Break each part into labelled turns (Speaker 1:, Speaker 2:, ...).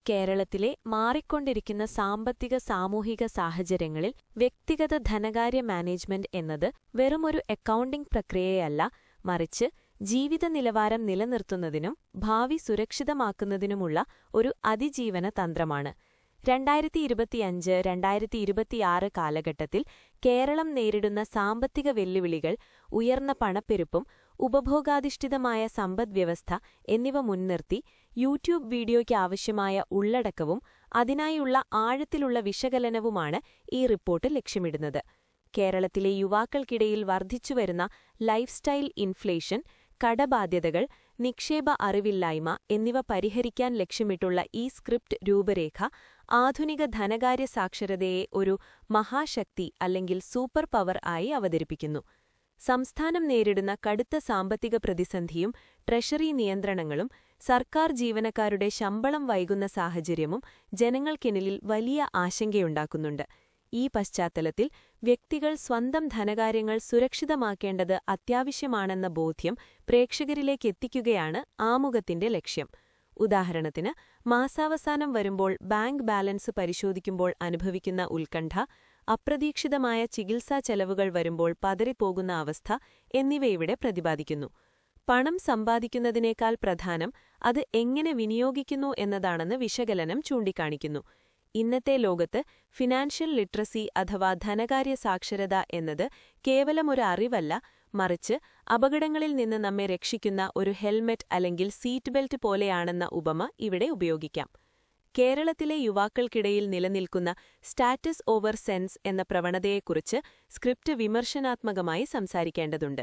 Speaker 1: കേരളത്തിലെ മാറിക്കൊണ്ടിരിക്കുന്ന സാമ്പത്തിക സാമൂഹിക സാഹചര്യങ്ങളിൽ വ്യക്തിഗത ധനകാര്യ മാനേജ്മെന്റ് എന്നത് വെറുമൊരു അക്കൗണ്ടിംഗ് പ്രക്രിയയല്ല, മറിച്ച് ജീവിത നിലവാരം നിലനിർത്തുന്നതിനും ഭാവി സുരക്ഷിതമാക്കുന്നതിനുമുള്ള ഒരു അതിജീവന തന്ത്രമാണ്. 2025-2026 കാലഘട്ടത്തിൽ കേരളം നേരിടുന്ന സാമ്പത്തിക വെല്ലുവിളികൾ ഉയർന്ന പണപ്പെരുപ്പും ഉപഭോഗാധിഷ്ഠിതമായ സമ്പദ്വ്യവസ്ഥ എന്നിവ മുൻനിർത്തി യൂട്യൂബ് വീഡിയോയ്ക്കാവശ്യമായ ഉള്ളടക്കവും അതിനായുള്ള ആഴത്തിലുള്ള വിശകലനവുമാണ് ഈ റിപ്പോർട്ട് ലക്ഷ്യമിടുന്നത്. കേരളത്തിലെ യുവാക്കൾക്കിടയിൽ വർദ്ധിച്ചുവരുന്ന ലൈഫ് സ്റ്റൈൽ ഇൻഫ്ലേഷൻ, കടബാധ്യതകൾ, നിക്ഷേപ അറിവില്ലായ്മ എന്നിവ പരിഹരിക്കാൻ ലക്ഷ്യമിട്ടുള്ള ഈ സ്ക്രിപ്റ്റ് രൂപരേഖ ആധുനിക ധനകാര്യ സാക്ഷരതയെ ഒരു മഹാശക്തി അല്ലെങ്കിൽ സൂപ്പർ പവർ ആയി അവതരിപ്പിക്കുന്നു. സംസ്ഥാനം നേരിടുന്ന കടുത്ത സാമ്പത്തിക പ്രതിസന്ധിയും ട്രഷറി നിയന്ത്രണങ്ങളും സർക്കാർ ജീവനക്കാരുടെ ശമ്പളം വൈകുന്ന സാഹചര്യവും ജനങ്ങൾക്കിടയിൽ വലിയ ആശങ്കയുണ്ടാക്കുന്നുണ്ട്. ഈ പശ്ചാത്തലത്തിൽ വ്യക്തികൾ സ്വന്തം ധനകാര്യങ്ങൾ സുരക്ഷിതമാക്കേണ്ടത് അത്യാവശ്യമാണെന്ന ബോധ്യം പ്രേക്ഷകരിലേക്കെത്തിക്കുകയാണ് ആമുഖത്തിന്റെ ലക്ഷ്യം. ഉദാഹരണത്തിന്, മാസാവസാനം വരുമ്പോൾ ബാങ്ക് ബാലൻസ് പരിശോധിക്കുമ്പോൾ അനുഭവിക്കുന്ന ഉത്കണ്ഠ, അപ്രതീക്ഷിതമായ ചികിത്സാ ചെലവുകൾ വരുമ്പോൾ പതറിപ്പോകുന്ന അവസ്ഥ എന്നിവയിവിടെ പ്രതിപാദിക്കുന്നു. പണം സമ്പാദിക്കുന്നതിനേക്കാൾ പ്രധാനം അത് എങ്ങനെ വിനിയോഗിക്കുന്നു എന്നതാണെന്ന് വിശകലനം ചൂണ്ടിക്കാണിക്കുന്നു. ഇന്നത്തെ ലോകത്ത് ഫിനാൻഷ്യൽ ലിറ്ററസി അഥവാ ധനകാര്യ സാക്ഷരത എന്നത് കേവലമൊരു അറിവല്ല, മറിച്ച് അപകടങ്ങളിൽ നിന്ന് നമ്മെ രക്ഷിക്കുന്ന ഒരു ഹെൽമെറ്റ് അല്ലെങ്കിൽ സീറ്റ് ബെൽറ്റ് പോലെയാണെന്ന ഉപമ ഇവിടെ ഉപയോഗിക്കാം. കേരളത്തിലെ യുവാക്കൾക്കിടയിൽ നിലനിൽക്കുന്ന സ്റ്റാറ്റസ് ഓവർ സെൻസ് എന്ന പ്രവണതയെക്കുറിച്ച് സ്ക്രിപ്റ്റ് വിമർശനാത്മകമായി സംസാരിക്കേണ്ടതുണ്ട്.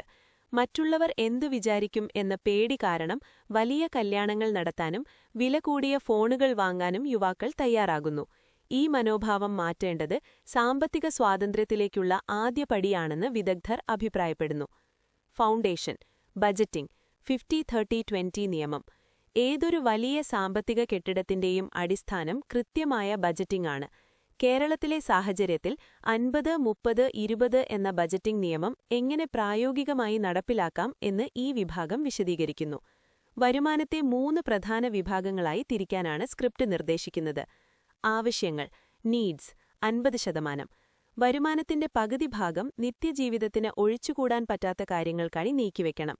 Speaker 1: മറ്റുള്ളവർ എന്തു വിചാരിക്കും എന്ന പേടി കാരണം വലിയ കല്യാണങ്ങൾ നടത്താനും വില കൂടിയ ഫോണുകൾ വാങ്ങാനും യുവാക്കൾ തയ്യാറാകുന്നു. ഈ മനോഭാവം മാറ്റേണ്ടത് സാമ്പത്തിക സ്വാതന്ത്ര്യത്തിലേക്കുള്ള ആദ്യപടിയാണെന്ന് വിദഗ്ധർ അഭിപ്രായപ്പെടുന്നു. ഫൗണ്ടേഷൻ, ബജറ്റിംഗ്, 50-30-20 നിയമം. ഏതൊരു വലിയ സാമ്പത്തിക കെട്ടിടത്തിന്റെയും അടിസ്ഥാനം കൃത്യമായ ബജറ്റിംഗ് ആണ്. കേരളത്തിലെ സാഹചര്യത്തിൽ 50-30-20 എന്ന ബജറ്റിംഗ് നിയമം എങ്ങനെ പ്രായോഗികമായി നടപ്പിലാക്കാം എന്ന് ഈ വിഭാഗം വിശദീകരിക്കുന്നു. വരുമാനത്തെ 3 പ്രധാന വിഭാഗങ്ങളായി തിരിക്കാനാണ് സ്ക്രിപ്റ്റ് നിർദ്ദേശിക്കുന്നത്. ആവശ്യങ്ങൾ, നീഡ്സ് 50%. വരുമാനത്തിന്റെ പകുതി ഭാഗം നിത്യജീവിതത്തിന് ഒഴിച്ചുകൂടാൻ പറ്റാത്ത കാര്യങ്ങൾക്കായി നീക്കിവെക്കണം.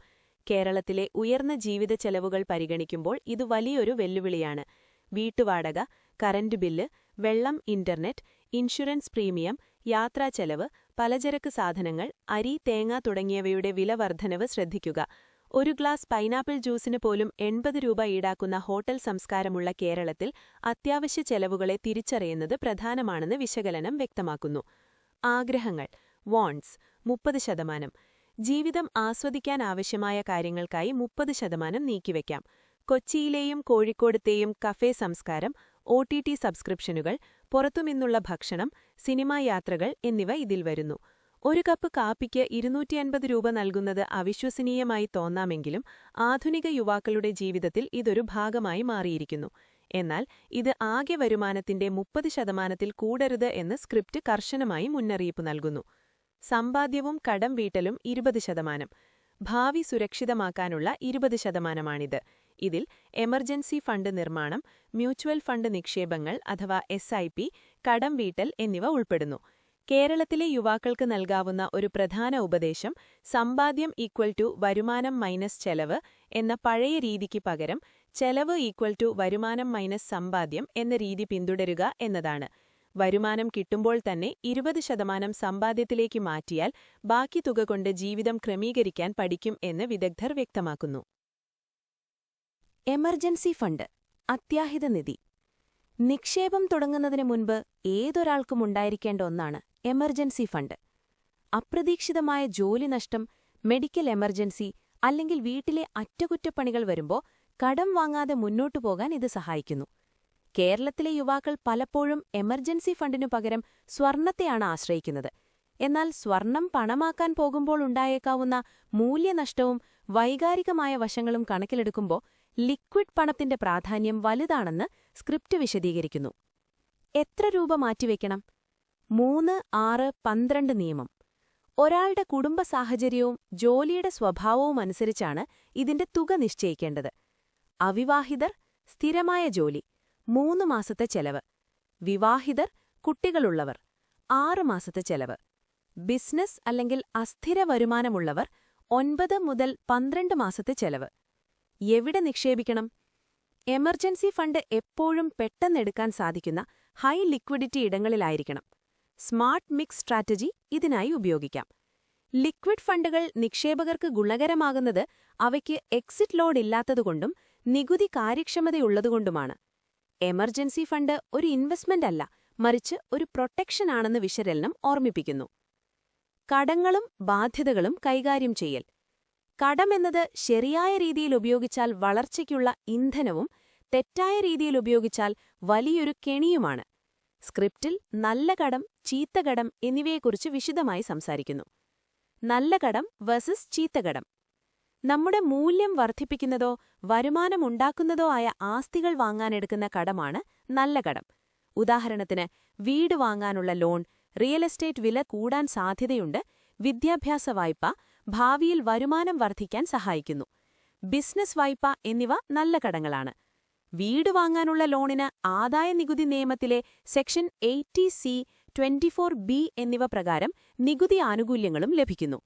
Speaker 1: കേരളത്തിലെ ഉയർന്ന ജീവിത ചെലവുകൾ പരിഗണിക്കുമ്പോൾ ഇത് വലിയൊരു വെല്ലുവിളിയാണ്. വീട്ടുവാടക, കറന്റ് ബില്ല്, വെള്ളം, ഇന്റർനെറ്റ്, ഇൻഷുറൻസ് പ്രീമിയം, യാത്രാച്ചെലവ്, പലചരക്ക് സാധനങ്ങൾ, അരി, തേങ്ങ തുടങ്ങിയവയുടെ വില വർധനവ് ശ്രദ്ധിക്കുക. ഒരു ഗ്ലാസ് പൈനാപ്പിൾ ജ്യൂസിന് പോലും 80 രൂപ ഈടാക്കുന്ന ഹോട്ടൽ സംസ്കാരമുള്ള കേരളത്തിൽ അത്യാവശ്യ ചെലവുകളെ തിരിച്ചറിയുന്നത് പ്രധാനമാണെന്ന് വിശകലനം വ്യക്തമാക്കുന്നു. ആഗ്രഹങ്ങൾ, വാണ്ട്സ് 30%. ജീവിതം ആസ്വദിക്കാൻ ആവശ്യമായ കാര്യങ്ങൾക്കായി 30% നീക്കിവെക്കാം. കൊച്ചിയിലെയും കോഴിക്കോടത്തെയും കഫേ സംസ്കാരം, OTT സബ്സ്ക്രിപ്ഷനുകൾ, പുറത്തുനിന്നുള്ള ഭക്ഷണം, സിനിമാ യാത്രകൾ എന്നിവ ഇതിൽ വരുന്നു. ഒരു കപ്പ് കാപ്പിക്ക് 250 രൂപ നൽകുന്നത് അവിശ്വസനീയമായി തോന്നാമെങ്കിലും ആധുനിക യുവാക്കളുടെ ജീവിതത്തിൽ ഇതൊരു ഭാഗമായി മാറിയിരിക്കുന്നു. എന്നാൽ ഇത് ആകെ വരുമാനത്തിന്റെ 30%-ൽ കൂടരുത് എന്ന് സ്ക്രിപ്റ്റ് കർശനമായി മുന്നറിയിപ്പ് നൽകുന്നു. സമ്പാദ്യവും കടം വീട്ടലും 20%. ഭാവി സുരക്ഷിതമാക്കാനുള്ള 20%മാണിത്. ഇതിൽ എമർജൻസി ഫണ്ട് നിർമ്മാണം, മ്യൂച്വൽ ഫണ്ട് നിക്ഷേപങ്ങൾ അഥവാ SIP, കടം വീട്ടൽ എന്നിവ ഉൾപ്പെടുന്നു. കേരളത്തിലെ യുവാക്കൾക്ക് നൽകാവുന്ന ഒരു പ്രധാന ഉപദേശം സമ്പാദ്യം = വരുമാനം മൈനസ് ചെലവ് എന്ന പഴയ രീതിക്ക് പകരം ചെലവ് = വരുമാനം മൈനസ് സമ്പാദ്യം എന്ന രീതി പിന്തുടരുക എന്നതാണ്. വരുമാനം കിട്ടുമ്പോൾ തന്നെ 20% സമ്പാദ്യത്തിലേക്ക് മാറ്റിയാൽ ബാക്കി തുക കൊണ്ട് ജീവിതം ക്രമീകരിക്കാൻ പഠിക്കും എന്ന് വിദഗ്ധർ വ്യക്തമാക്കുന്നു. എമർജൻസി ഫണ്ട്, അത്യാഹിത നിധി. നിക്ഷേപം തുടങ്ങുന്നതിന് മുൻപ് ഏതൊരാൾക്കും ഉണ്ടായിരിക്കേണ്ട ഒന്നാണ് എമർജൻസി ഫണ്ട്. അപ്രതീക്ഷിതമായ ജോലി നഷ്ടം, മെഡിക്കൽ എമർജൻസി അല്ലെങ്കിൽ വീട്ടിലെ അറ്റകുറ്റപ്പണികൾ വരുമ്പോൾ കടം വാങ്ങാതെ മുന്നോട്ടു പോകാൻ ഇത് സഹായിക്കുന്നു. കേരളത്തിലെ യുവാക്കൾ പലപ്പോഴും എമർജൻസി ഫണ്ടിനു പകരം സ്വർണത്തെയാണ് ആശ്രയിക്കുന്നത്. എന്നാൽ സ്വർണം പണമാക്കാൻ പോകുമ്പോൾ ഉണ്ടായേക്കാവുന്ന മൂല്യനഷ്ടവും വൈകാരികമായ വശങ്ങളും കണക്കിലെടുക്കുമ്പോൾ ലിക്വിഡ് പണത്തിന്റെ പ്രാധാന്യം വലുതാണെന്ന് സ്ക്രിപ്റ്റ് വിശദീകരിക്കുന്നു. എത്ര രൂപ മാറ്റിവെക്കണം? 3-6-12 നിയമം. ഒരാളുടെ കുടുംബ സാഹചര്യവും ജോലിയുടെ സ്വഭാവവും അനുസരിച്ചാണ് ഇതിന്റെ തുക നിശ്ചയിക്കേണ്ടത്. അവിവാഹിതർ, സ്ഥിരമായ ജോലി 3 മാസത്തെ ചെലവ്. വിവാഹിതർ, കുട്ടികളുള്ളവർ 6 മാസത്തെ ചെലവ്. ബിസിനസ് അല്ലെങ്കിൽ അസ്ഥിര വരുമാനമുള്ളവർ 9 മുതൽ 12 മാസത്തെ ചെലവ്. എവിടെ നിക്ഷേപിക്കണം? എമർജൻസി ഫണ്ട് എപ്പോഴും പെട്ടെന്നെടുക്കാൻ സാധിക്കുന്ന ഹൈ ലിക്വിഡിറ്റി ഇടങ്ങളിലായിരിക്കണം. സ്മാർട്ട് മിക്സ് സ്ട്രാറ്റജി ഇതിനായി ഉപയോഗിക്കാം. ലിക്വിഡ് ഫണ്ടുകൾ നിക്ഷേപകർക്ക് ഗുണകരമാകുന്നത് അവയ്ക്ക് എക്സിറ്റ് ലോഡ് ഇല്ലാത്തതുകൊണ്ടും നികുതി കാര്യക്ഷമതയുള്ളതുകൊണ്ടുമാണ്. എമർജൻസി ഫണ്ട് ഒരു ഇൻവെസ്റ്റ്മെന്റ് അല്ല, മറിച്ച് ഒരു പ്രൊട്ടക്ഷൻ ആണെന്ന് വിശകലനം ഓർമ്മിപ്പിക്കുന്നു. കടങ്ങളും ബാധ്യതകളും കൈകാര്യം ചെയ്യൽ. കടമെന്നത് ശരിയായ രീതിയിൽ ഉപയോഗിച്ചാൽ വളർച്ചയ്ക്കുള്ള ഇന്ധനവും തെറ്റായ രീതിയിൽ ഉപയോഗിച്ചാൽ വലിയൊരു കെണിയുമാണ്. സ്ക്രിപ്റ്റിൽ നല്ല കടം, ചീത്ത കടം എന്നിവയെക്കുറിച്ച് വിശദമായി സംസാരിക്കുന്നു. നല്ല കടം വേഴ്സസ് ചീത്ത കടം. നമ്മുടെ മൂല്യം വർദ്ധിപ്പിക്കുന്നതോ വരുമാനമുണ്ടാക്കുന്നതോ ആയ ആസ്തികൾ വാങ്ങാനെടുക്കുന്ന കടമാണ് നല്ല കടം. ഉദാഹരണത്തിന്, വീട് വാങ്ങാനുള്ള ലോൺ, റിയൽ എസ്റ്റേറ്റ് വില കൂടാൻ സാധ്യതയുണ്ട്, വിദ്യാഭ്യാസ വായ്പ, ഭാവിയിൽ വരുമാനം വർദ്ധിക്കാൻ സഹായിക്കുന്നു. ബിസിനസ് വായ്പ എന്നിവ നല്ല കടങ്ങളാണ്. വീട് വാങ്ങാനുള്ള ലോണിന് ആദായനികുതി നിയമത്തിലെ സെക്ഷൻ 80C, 24B എന്നിവ പ്രകാരം നികുതി ആനുകൂല്യങ്ങളും ലഭിക്കുന്നു.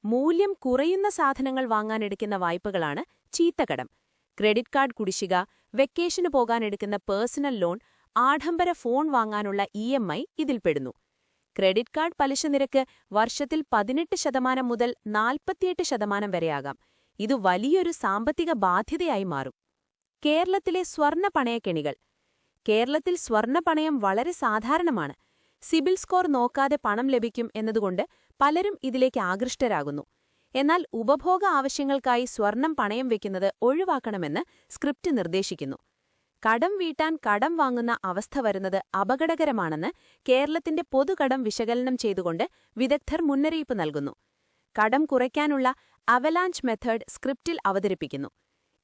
Speaker 1: മൂല്യം കുറയുന്ന സാധനങ്ങൾ വാങ്ങാനെടുക്കുന്ന വായ്പകളാണ് ചീത്തക്കടം. ക്രെഡിറ്റ് കാർഡ് കുടിശ്ശിക, വെക്കേഷന് പോകാനെടുക്കുന്ന പേഴ്സണൽ ലോൺ, ആഡംബര ഫോൺ വാങ്ങാനുള്ള EMI ഇതിൽപ്പെടുന്നു. ക്രെഡിറ്റ് കാർഡ് പലിശ നിരക്ക് വർഷത്തിൽ 18% മുതൽ 48% വരെയാകാം. ഇത് വലിയൊരു സാമ്പത്തിക ബാധ്യതയായി മാറും. കേരളത്തിലെ സ്വർണ്ണ പണയക്കെണികൾ. കേരളത്തിൽ സ്വർണ്ണ പണയം വളരെ സാധാരണമാണ്. സിബിൽ സ്കോർ നോക്കാതെ പണം ലഭിക്കും എന്നതുകൊണ്ട് പലരും ഇതിലേക്ക് ആകൃഷ്ടരാകുന്നു. എന്നാൽ ഉപഭോഗ ആവശ്യങ്ങൾക്കായി സ്വർണം പണയം വയ്ക്കുന്നത് ഒഴിവാക്കണമെന്ന് സ്ക്രിപ്റ്റ് നിർദ്ദേശിക്കുന്നു. കടം വീട്ടാൻ കടം വാങ്ങുന്ന അവസ്ഥ വരുന്നത് അപകടകരമാണെന്ന് കേരളത്തിന്റെ പൊതുകടം വിശകലനം ചെയ്തുകൊണ്ട് വിദഗ്ധർ മുന്നറിയിപ്പ് നൽകുന്നു. കടം കുറയ്ക്കാനുള്ള അവലാഞ്ച് മെത്തേഡ് സ്ക്രിപ്റ്റിൽ അവതരിപ്പിക്കുന്നു.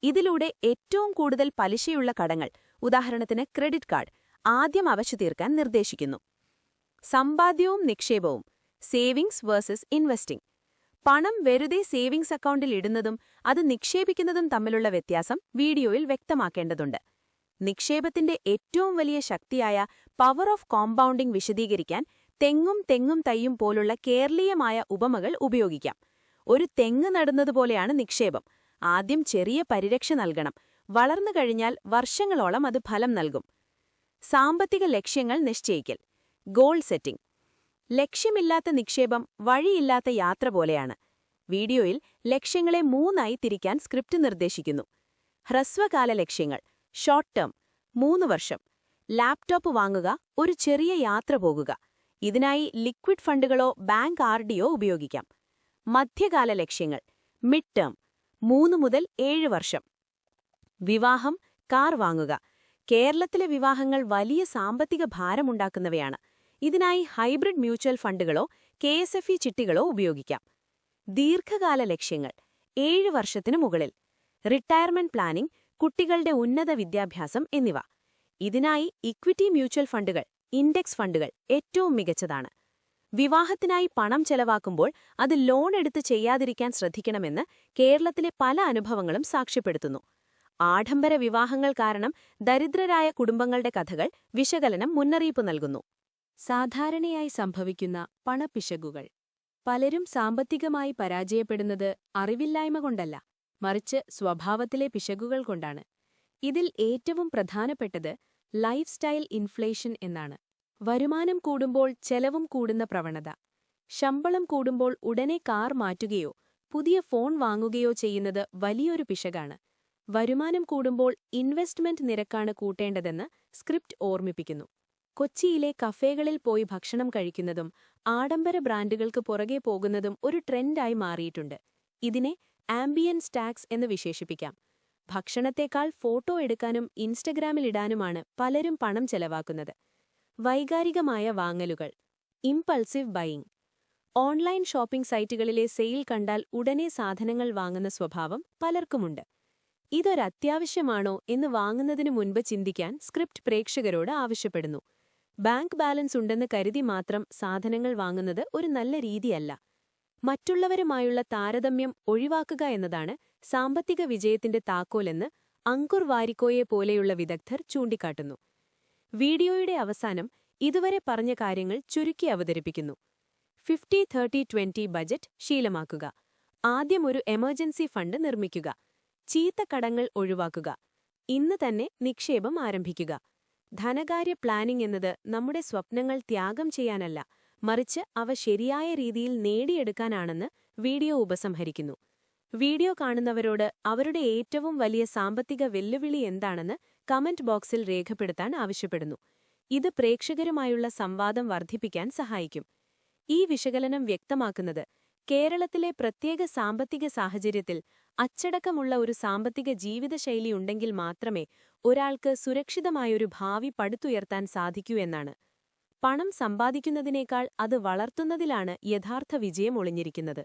Speaker 1: ഇതിലൂടെ ഏറ്റവും കൂടുതൽ പലിശയുള്ള കടങ്ങൾ, ഉദാഹരണത്തിന് ക്രെഡിറ്റ് കാർഡ്, ആദ്യം അടച്ചു തീർക്കാൻ നിർദ്ദേശിക്കുന്നു. സമ്പാദ്യവും നിക്ഷേപവും, സേവിങ്സ് വേഴ്സസ് ഇൻവെസ്റ്റിംഗ്. പണം വെറുതെ സേവിങ്സ് അക്കൗണ്ടിൽ ഇടുന്നതും അത് നിക്ഷേപിക്കുന്നതും തമ്മിലുള്ള വ്യത്യാസം വീഡിയോയിൽ വ്യക്തമാക്കേണ്ടതുണ്ട്. നിക്ഷേപത്തിന്റെ ഏറ്റവും വലിയ ശക്തിയായ പവർ ഓഫ് കോമ്പൗണ്ടിംഗ് വിശദീകരിക്കാൻ തെങ്ങും തൈയും പോലുള്ള കേരളീയമായ ഉപമകൾ ഉപയോഗിക്കാം. ഒരു തെങ്ങ് നടുന്നതുപോലെയാണ് നിക്ഷേപം. ആദ്യം ചെറിയ പരിരക്ഷ നൽകണം. വളർന്നു കഴിഞ്ഞാൽ വർഷങ്ങളോളം അത് ഫലം നൽകും. സാമ്പത്തിക ലക്ഷ്യങ്ങൾ നിശ്ചയിക്കൽ, ഗോൾ സെറ്റിംഗ്. ലക്ഷ്യമില്ലാത്ത നിക്ഷേപം വഴിയില്ലാത്ത യാത്ര പോലെയാണ്. വീഡിയോയിൽ ലക്ഷ്യങ്ങളെ 3 തിരിക്കാൻ സ്ക്രിപ്റ്റ് നിർദ്ദേശിക്കുന്നു. ഹ്രസ്വകാല ലക്ഷ്യങ്ങൾ, ഷോർട്ട് ടേം, 3 വർഷം. ലാപ്ടോപ്പ് വാങ്ങുക, ഒരു ചെറിയ യാത്ര പോകുക. ഇതിനായി ലിക്വിഡ് ഫണ്ടുകളോ ബാങ്ക് RDയോ ഉപയോഗിക്കാം. മധ്യകാല ലക്ഷ്യങ്ങൾ, മിഡ് ടേം, 3 മുതൽ 7 വർഷം. വിവാഹം, കാർ വാങ്ങുക. കേരളത്തിലെ വിവാഹങ്ങൾ വലിയ സാമ്പത്തിക ഭാരമുണ്ടാക്കുന്നവയാണ്. ഇതിനായി ഹൈബ്രിഡ് മ്യൂച്വൽ ഫണ്ടുകളോ KSFE ചിട്ടികളോ ഉപയോഗിക്കാം. ദീർഘകാല ലക്ഷ്യങ്ങൾ, 7 വർഷത്തിനു മുകളിൽ. റിട്ടയർമെന്റ് പ്ലാനിംഗ്, കുട്ടികളുടെ ഉന്നത വിദ്യാഭ്യാസം എന്നിവ. ഇതിനായി ഇക്വിറ്റി മ്യൂച്വൽ ഫണ്ടുകൾ, ഇൻഡെക്സ് ഫണ്ടുകൾ ഏറ്റവും മികച്ചതാണ്. വിവാഹത്തിനായി പണം ചെലവാക്കുമ്പോൾ അത് ലോൺ എടുത്ത് ചെയ്യാതിരിക്കാൻ ശ്രദ്ധിക്കണമെന്ന് കേരളത്തിലെ പല അനുഭവങ്ങളും സാക്ഷ്യപ്പെടുത്തുന്നു. ആഡംബര വിവാഹങ്ങൾ കാരണം ദരിദ്രരായ കുടുംബങ്ങളുടെ കഥകൾ വിശകലനം മുന്നറിയിപ്പ് നൽകുന്നു. സാധാരണയായി സംഭവിക്കുന്ന പണപ്പിശകുകൾ. പലരും സാമ്പത്തികമായി പരാജയപ്പെടുന്നത് അറിവില്ലായ്മ കൊണ്ടല്ല, മറിച്ച് സ്വഭാവത്തിലെ പിശകുകൾ കൊണ്ടാണ്. ഇതിൽ ഏറ്റവും പ്രധാനപ്പെട്ടത് ലൈഫ് സ്റ്റൈൽ ഇൻഫ്ലേഷൻ എന്നാണ്. വരുമാനം കൂടുമ്പോൾ ചെലവും കൂടുന്ന പ്രവണത. ശമ്പളം കൂടുമ്പോൾ ഉടനെ കാർ മാറ്റുകയോ പുതിയ ഫോൺ വാങ്ങുകയോ ചെയ്യുന്നത് വലിയൊരു പിശകാണ്. വരുമാനം കൂടുമ്പോൾ ഇൻവെസ്റ്റ്മെന്റ് നിരക്കാണ് കൂട്ടേണ്ടതെന്ന് സ്ക്രിപ്റ്റ് ഓർമ്മിപ്പിക്കുന്നു. കൊച്ചിയിലെ കഫേകളിൽ പോയി ഭക്ഷണം കഴിക്കുന്നതും ആഡംബര ബ്രാൻഡുകൾക്ക് പുറകെ പോകുന്നതും ഒരു ട്രെൻഡായി മാറിയിട്ടുണ്ട്. ഇതിനെ ആംബിയൻസ് ടാക്സ് എന്ന് വിശേഷിപ്പിക്കാം. ഭക്ഷണത്തേക്കാൾ ഫോട്ടോ എടുക്കാനും ഇൻസ്റ്റഗ്രാമിൽ ഇടാനുമാണ് പലരും പണം ചെലവാക്കുന്നത്. വൈകാരികമായ വാങ്ങലുകൾ, impulsive buying. Online shopping സൈറ്റുകളിലെ sale കണ്ടാൽ ഉടനെ സാധനങ്ങൾ വാങ്ങുന്ന സ്വഭാവം പലർക്കുമുണ്ട്. ഇതൊരത്യാവശ്യമാണോ എന്ന് വാങ്ങുന്നതിനു മുൻപ് ചിന്തിക്കാൻ സ്ക്രിപ്റ്റ് പ്രേക്ഷകരോട് ആവശ്യപ്പെടുന്നു. ബാങ്ക് ബാലൻസ് ഉണ്ടെന്ന് കരുതി മാത്രം സാധനങ്ങൾ വാങ്ങുന്നത് ഒരു നല്ല രീതിയല്ല. മറ്റുള്ളവരുമായുള്ള താരതമ്യം ഒഴിവാക്കുക എന്നതാണ് സാമ്പത്തിക വിജയത്തിന്റെ താക്കോലെന്ന് അങ്കുർ വാരിക്കോയെ പോലെയുള്ള വിദഗ്ധർ ചൂണ്ടിക്കാട്ടുന്നു. വീഡിയോയുടെ അവസാനം ഇതുവരെ പറഞ്ഞ കാര്യങ്ങൾ ചുരുക്കി അവതരിപ്പിക്കുന്നു. 50-30-20 ബജറ്റ് ശീലമാക്കുക. ആദ്യം ഒരു എമർജൻസി ഫണ്ട് നിർമ്മിക്കുക. ചീത്ത കടങ്ങൾ ഒഴിവാക്കുക. ഇന്ന് തന്നെ നിക്ഷേപം ആരംഭിക്കുക. ധനകാര്യ പ്ലാനിംഗ് എന്നത് നമ്മുടെ സ്വപ്നങ്ങൾ ത്യാഗം ചെയ്യാനല്ല, മറിച്ച് അവ ശരിയായ രീതിയിൽ നേടിയെടുക്കാനാണെന്ന് വീഡിയോ ഉപസംഹരിക്കുന്നു. വീഡിയോ കാണുന്നവരോട് അവരുടെ ഏറ്റവും വലിയ സാമ്പത്തിക വെല്ലുവിളി എന്താണെന്ന് കമന്റ് ബോക്സിൽ രേഖപ്പെടുത്താൻ ആവശ്യപ്പെടുന്നു. ഇത് പ്രേക്ഷകരുമായുള്ള സംവാദം വർദ്ധിപ്പിക്കാൻ സഹായിക്കും. ഈ വിശകലനം വ്യക്തമാക്കുന്നത് കേരളത്തിലെ പ്രത്യേക സാമ്പത്തിക സാഹചര്യത്തിൽ അച്ചടക്കമുള്ള ഒരു സാമ്പത്തിക ജീവിതശൈലി ഉണ്ടെങ്കിൽ മാത്രമേ ഒരാൾക്ക് സുരക്ഷിതമായൊരു ഭാവി പടുത്തുയർത്താൻ സാധിക്കൂ എന്നാണ്. പണം സമ്പാദിക്കുന്നതിനേക്കാൾ അത് വളർത്തുന്നതിലാണ് യഥാർത്ഥ വിജയം ഒളിഞ്ഞിരിക്കുന്നത്.